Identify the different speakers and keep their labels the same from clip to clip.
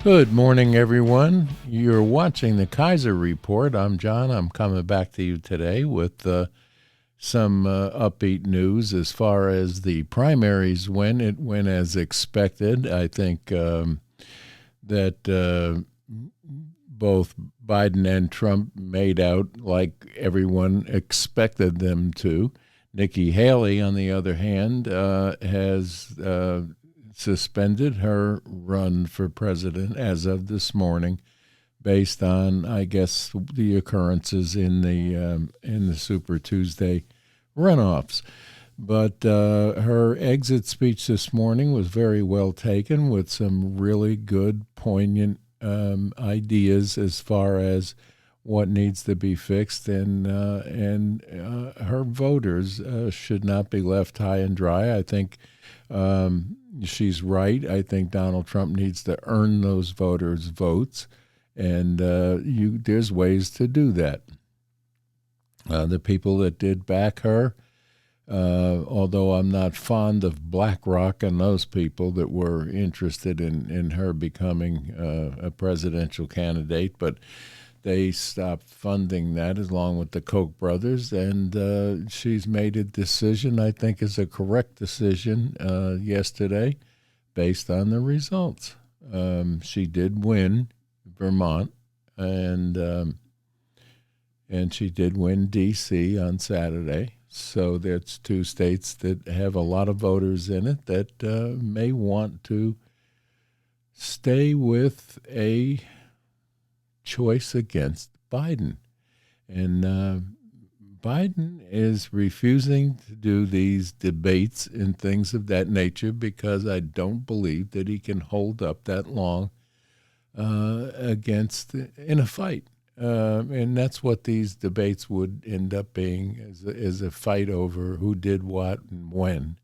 Speaker 1: Good morning, everyone. You're watching the Kaiser Report. I'm John. I'm coming back to you today with some upbeat news as far as the primaries went. It went as expected. I think that both Biden and Trump made out like everyone expected them to. Nikki Haley, on the other hand, has suspended her run for president as of this morning, based on, I guess, the occurrences in the Super Tuesday runoffs. But her exit speech this morning was very well taken, with some really good, poignant ideas as far as what needs to be fixed, and her voters should not be left high and dry. I think she's right. I think Donald Trump needs to earn those voters' votes, and there's ways to do that. The people that did back her, although I'm not fond of BlackRock and those people that were interested in her becoming a presidential candidate, but they stopped funding that along with the Koch brothers, and she's made a decision I think is a correct decision yesterday based on the results. She did win Vermont, and she did win DC on Saturday. So that's two states that have a lot of voters in it that may want to stay with a choice against Biden. And Biden is refusing to do these debates and things of that nature because I don't believe that he can hold up that long against in a fight. And that's what these debates would end up being, is a fight over who did what and when.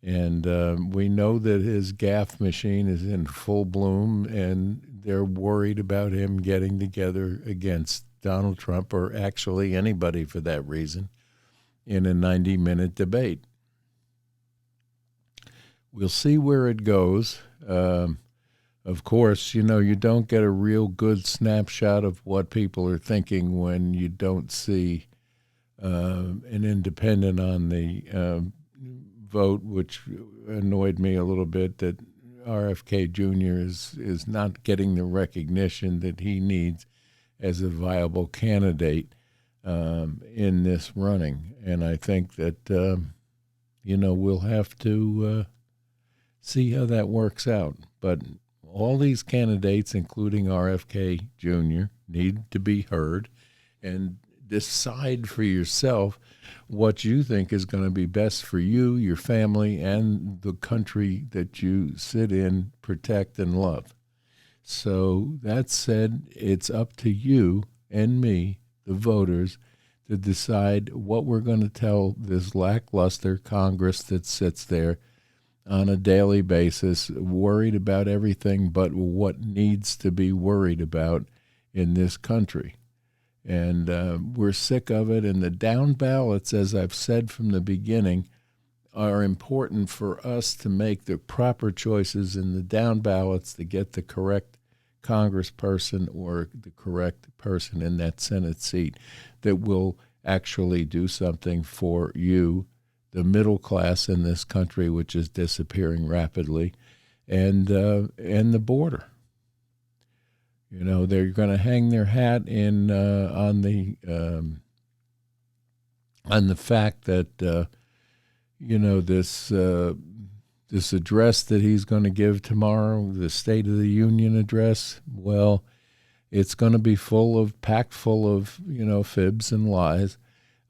Speaker 1: And we know that his gaffe machine is in full bloom, and they're worried about him getting together against Donald Trump, or actually anybody for that reason, in a 90-minute debate. We'll see where it goes. Of course, you don't get a real good snapshot of what people are thinking when you don't see an independent on the vote, which annoyed me a little bit, that RFK Jr. is not getting the recognition that he needs as a viable candidate in this running. And I think that, we'll have to see how that works out. But all these candidates, including RFK Jr., need to be heard and decide for yourself what you think is going to be best for you, your family, and the country that you sit in, protect, and love. So that said, it's up to you and me, the voters, to decide what we're going to tell this lackluster Congress that sits there on a daily basis, worried about everything but what needs to be worried about in this country. And we're sick of it. And the down ballots, as I've said from the beginning, are important for us to make the proper choices in the down ballots to get the correct congressperson or the correct person in that Senate seat that will actually do something for you, the middle class in this country, which is disappearing rapidly, and the border. They're going to hang their hat in on the fact that this address that he's going to give tomorrow, the State of the Union address. Well, it's going to be packed full of fibs and lies,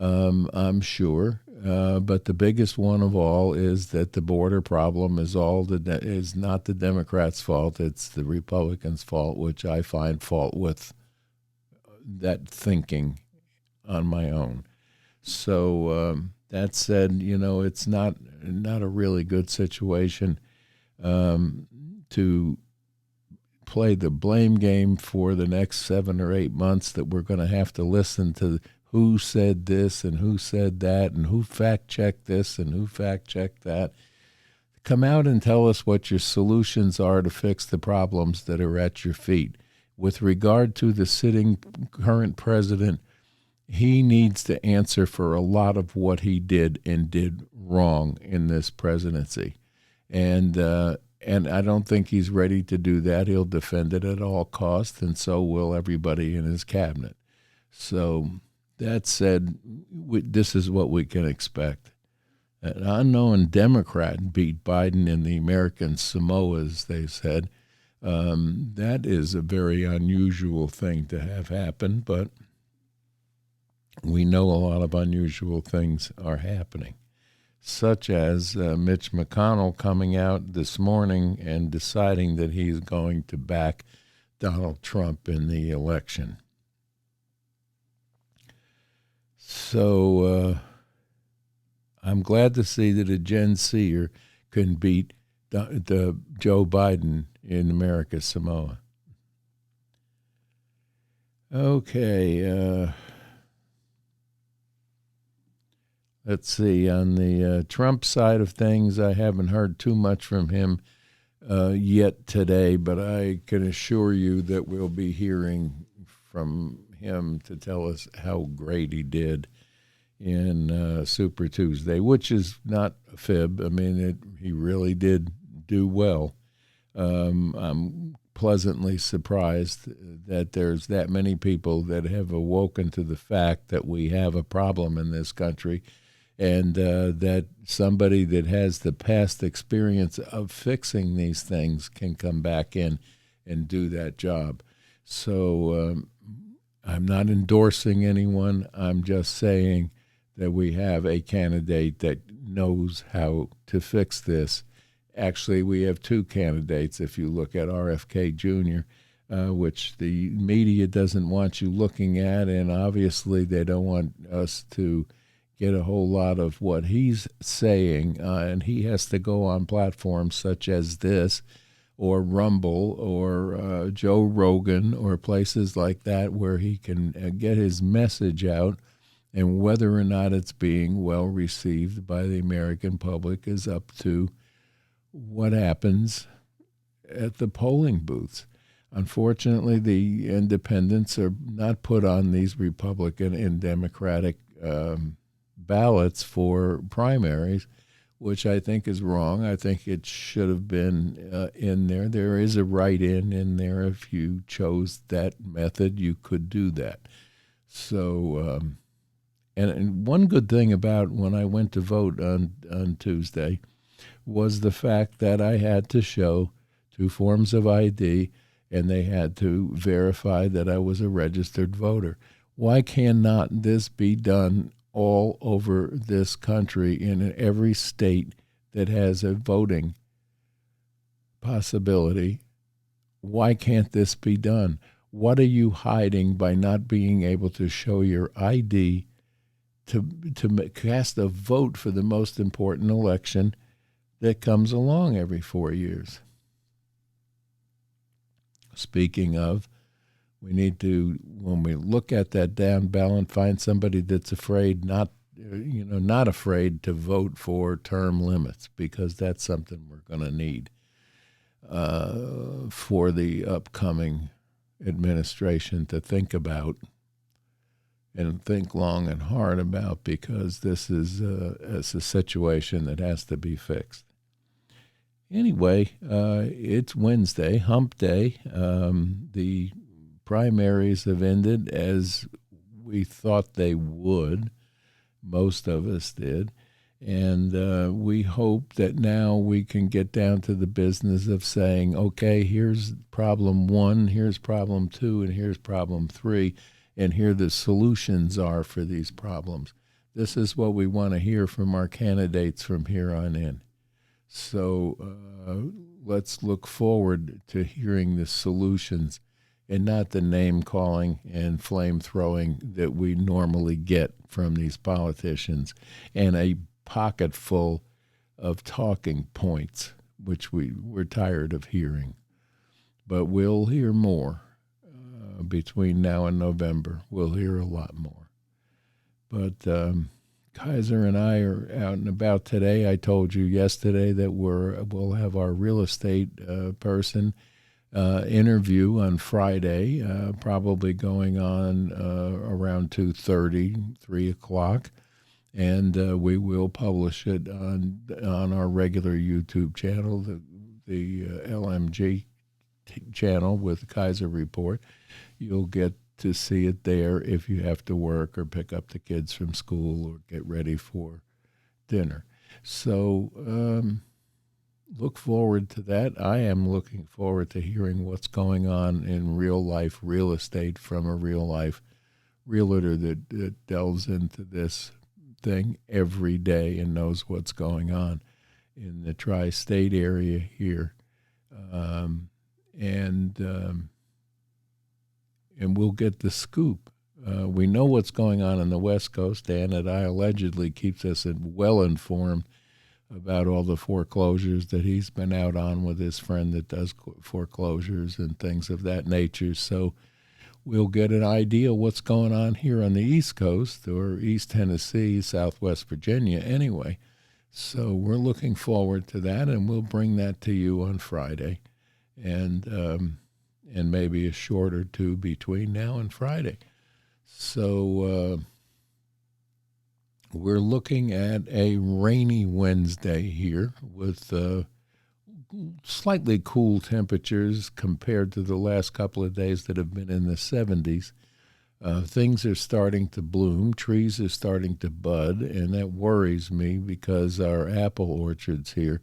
Speaker 1: I'm sure. But the biggest one of all is that the border problem is not the Democrats' fault. It's the Republicans' fault, which I find fault with that thinking on my own. So that said, it's not a really good situation to play the blame game for the next 7 or 8 months, that we're going to have to listen to who said this and who said that and who fact-checked this and who fact-checked that. Come out and tell us what your solutions are to fix the problems that are at your feet. With regard to the sitting current president, he needs to answer for a lot of what he did and did wrong in this presidency. And I don't think he's ready to do that. He'll defend it at all costs, and so will everybody in his cabinet. So that said, this is what we can expect. An unknown Democrat beat Biden in the American Samoa, as they said. That is a very unusual thing to have happen, but we know a lot of unusual things are happening, such as Mitch McConnell coming out this morning and deciding that he's going to back Donald Trump in the election. So I'm glad to see that a Gen Zer can beat the Joe Biden in America's Samoa. Okay. Let's see. On the Trump side of things, I haven't heard too much from him yet today, but I can assure you that we'll be hearing from him to tell us how great he did in Super Tuesday, which is not a fib. I mean, he really did do well. I'm pleasantly surprised that there's that many people that have awoken to the fact that we have a problem in this country, and that somebody that has the past experience of fixing these things can come back in and do that job. So I'm not endorsing anyone. I'm just saying that we have a candidate that knows how to fix this. Actually, we have two candidates if you look at RFK Jr., which the media doesn't want you looking at, and obviously they don't want us to get a whole lot of what he's saying, and he has to go on platforms such as this or Rumble or Joe Rogan or places like that where he can get his message out, and whether or not it's being well received by the American public is up to what happens at the polling booths. Unfortunately, the independents are not put on these Republican and Democratic ballots for primaries, which I think is wrong. I think it should have been in there. There is a write-in in there. If you chose that method, you could do that. So, and one good thing about when I went to vote on Tuesday was the fact that I had to show 2 forms of ID, and they had to verify that I was a registered voter. Why cannot this be done all over this country in every state that has a voting possibility? Why can't this be done? What are you hiding by not being able to show your ID to cast a vote for the most important election that comes along every 4 years? Speaking of, we need to, when we look at that down ballot, find somebody that's not afraid to vote for term limits, because that's something we're going to need for the upcoming administration to think about and think long and hard about, because this is a situation that has to be fixed. Anyway, it's Wednesday, hump day. The primaries have ended as we thought they would. Most of us did. And we hope that now we can get down to the business of saying, okay, here's problem 1, here's problem 2, and here's problem 3, and here the solutions are for these problems. This is what we want to hear from our candidates from here on in. So let's look forward to hearing the solutions and not the name-calling and flame-throwing that we normally get from these politicians, and a pocket full of talking points, which we're tired of hearing. But we'll hear more between now and November. We'll hear a lot more. But Kaiser and I are out and about today. I told you yesterday that we'll have our real estate person interview on Friday, probably going on around 2:30, 3 o'clock. And we will publish it on our regular YouTube channel, the LMG channel with Kaiser Repoert. You'll get to see it there if you have to work or pick up the kids from school or get ready for dinner. So look forward to that. I am looking forward to hearing what's going on in real life real estate from a real life realtor that delves into this thing every day and knows what's going on in the tri-state area here. And we'll get the scoop. We know what's going on the West Coast. Dan and I allegedly keeps us well informed about all the foreclosures that he's been out on with his friend that does foreclosures and things of that nature. So we'll get an idea what's going on here on the East Coast or East Tennessee, Southwest Virginia anyway. So we're looking forward to that, and we'll bring that to you on Friday. And maybe a short or two between now and Friday. So we're looking at a rainy Wednesday here with slightly cool temperatures compared to the last couple of days that have been in the 70s. Things are starting to bloom. Trees are starting to bud, and that worries me because our apple orchards here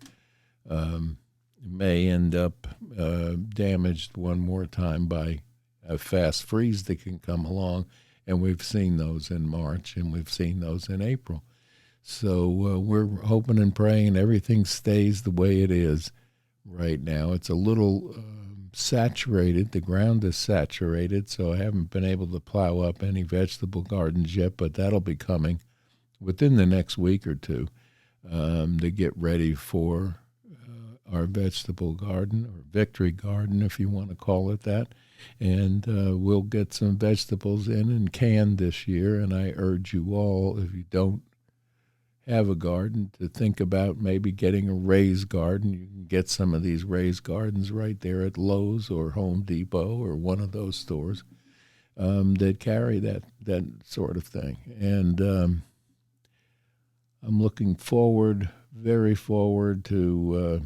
Speaker 1: may end up damaged one more time by a fast freeze that can come along. And we've seen those in March, and we've seen those in April. So we're hoping and praying everything stays the way it is right now. It's a little saturated. The ground is saturated, so I haven't been able to plow up any vegetable gardens yet, but that'll be coming within the next week or two to get ready for our vegetable garden, or victory garden, if you want to call it that. And we'll get some vegetables in and canned this year. And I urge you all, if you don't have a garden, to think about maybe getting a raised garden. You can get some of these raised gardens right there at Lowe's or Home Depot or one of those stores that carry that sort of thing. And I'm looking forward, very forward to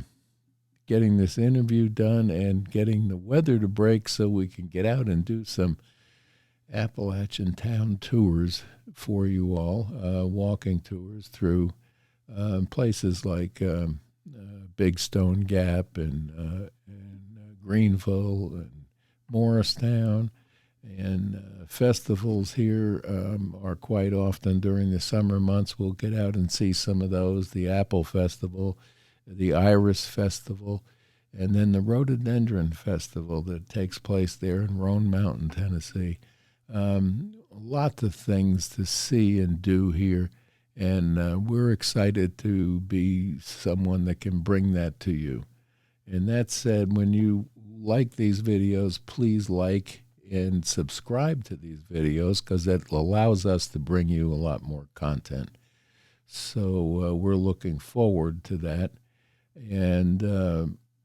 Speaker 1: getting this interview done and getting the weather to break so we can get out and do some Appalachian town tours for you all, walking tours through places like Big Stone Gap and Greenville and Morristown. And festivals here are quite often during the summer months. We'll get out and see some of those, the Apple Festival, the Iris Festival, and then the Rhododendron Festival that takes place there in Roan Mountain, Tennessee. Lots of things to see and do here, and we're excited to be someone that can bring that to you. And that said, when you like these videos, please like and subscribe to these videos because that allows us to bring you a lot more content. So we're looking forward to that. And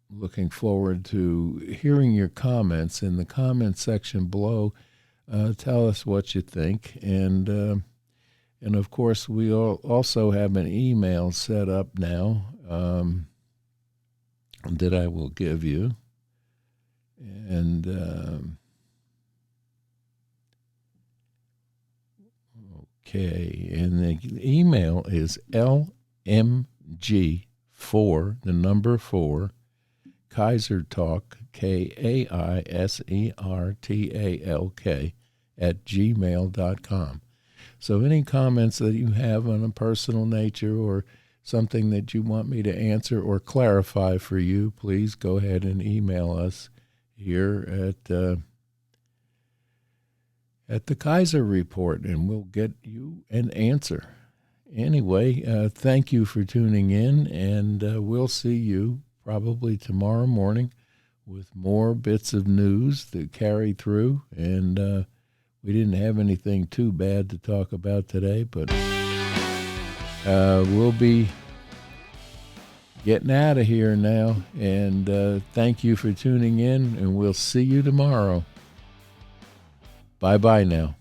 Speaker 1: looking forward to hearing your comments in the comment section below. Tell us what you think, and of course we also have an email set up now that I will give you, and okay, and the email is LMG4, the number 4, Kaiser Talk, KAISERTALK @gmail.com. So any comments that you have on a personal nature or something that you want me to answer or clarify for you, please go ahead and email us here at the Kaiser Report, and we'll get you an answer. Anyway, thank you for tuning in, and we'll see you probably tomorrow morning with more bits of news to carry through. And we didn't have anything too bad to talk about today, but We'll be getting out of here now, and thank you for tuning in, and we'll see you tomorrow. Bye-bye now.